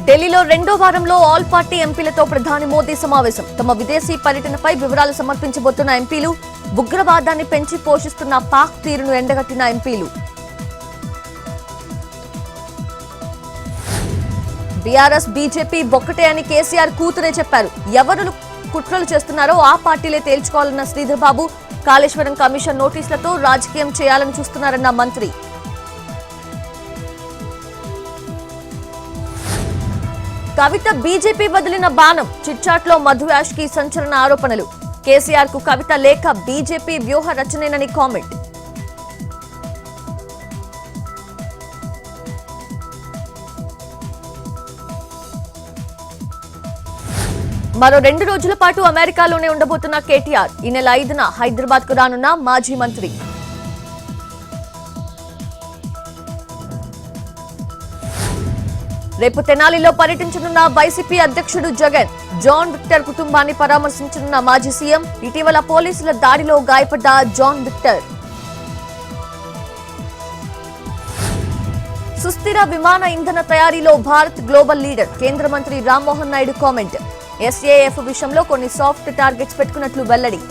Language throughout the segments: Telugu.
ఢిల్లీలో రెండో వారంలో ఆల్ పార్టీ ఎంపీలతో ప్రధాని మోదీ సమావేశం. తమ విదేశీ పర్యటనపై వివరాలు సమర్పించబోతున్న ఎంపీలు, ఉగ్రవాదాన్ని పెంచి పోషిస్తున్న పాక్ తీరును ఎండగట్టిన ఎంపీలు. బీఆర్ఎస్ బీజేపీ ఒక్కటే అని కేసీఆర్ కూతురే చెప్పారు. ఎవరు కుట్రలు చేస్తున్నారో ఆ పార్టీలే తేల్చుకోవాలన్న శ్రీధర్ బాబు. కాళేశ్వరం కమిషన్ నోటీసులతో రాజకీయం చేయాలని చూస్తున్నారన్న మంత్రి. కవిత బీజేపీ వదిలిన బాణం. చిట్చాట్లో మధు యాష్ కి సంచలన ఆరోపణలు. కేసీఆర్ కు కవిత లేఖ బీజేపీ వ్యూహ రచనేనని కామెంట్. మరో 2 రోజుల పాటు అమెరికాలోనే ఉండబోతున్న కేటీఆర్. ఈ నెల 5న హైదరాబాద్ కు రానున్న మాజీ మంత్రి. రేపు తెనాలిలో పర్యటించనున్న వైసీపీ అధ్యక్షుడు జగన్. జాన్ విక్టర్ కుటుంబాన్ని పరామర్శించనున్న మాజీ సీఎం. ఇటీవల పోలీసుల దాడిలో గాయపడ్డ జాన్ విక్టర్. సుస్థిర విమాన ఇంధన తయారీలో భారత్ గ్లోబల్ లీడర్. కేంద్ర మంత్రి రామ్మోహన్ నాయుడు కామెంట్. ఎస్ఏఎఫ్ విషయంలో కొన్ని సాఫ్ట్ టార్గెట్స్ పెట్టుకున్నట్లు వెల్లడి.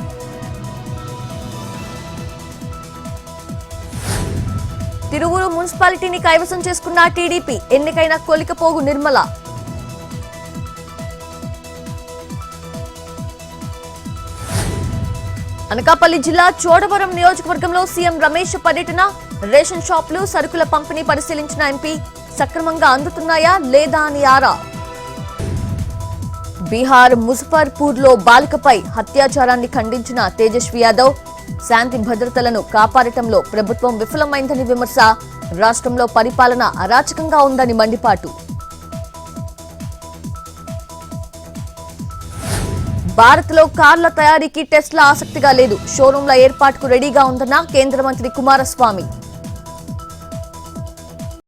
తిరువురు మున్సిపాలిటీని కైవసం చేసుకున్న టీడీపీ. ఎన్నికైన కొలికపోగు నిర్మల. అనకాపల్లి జిల్లా చోడవరం నియోజకవర్గంలో సీఎం రమేష్ పర్యటన. రేషన్ షాపులు, సరుకుల పంపిణీ పరిశీలించిన ఎంపీ. సక్రమంగా అందుతున్నాయా లేదా అని ఆరా. బీహార్ ముజఫర్పూర్లో బాలికపై అత్యాచారాన్ని ఖండించిన తేజస్వి యాదవ్. శాంతి భద్రతలను కాపాడటంలో ప్రభుత్వం విఫలమైందని విమర్శ. రాష్ట్రంలో పరిపాలన అరాచకంగా ఉందని మండిపాటు. భారత్లో కార్ల తయారీకి టెస్లా ఆసక్తిగా లేదు. షోరూంల ఏర్పాటుకు రెడీగా ఉందన్న కేంద్ర మంత్రి కుమారస్వామి.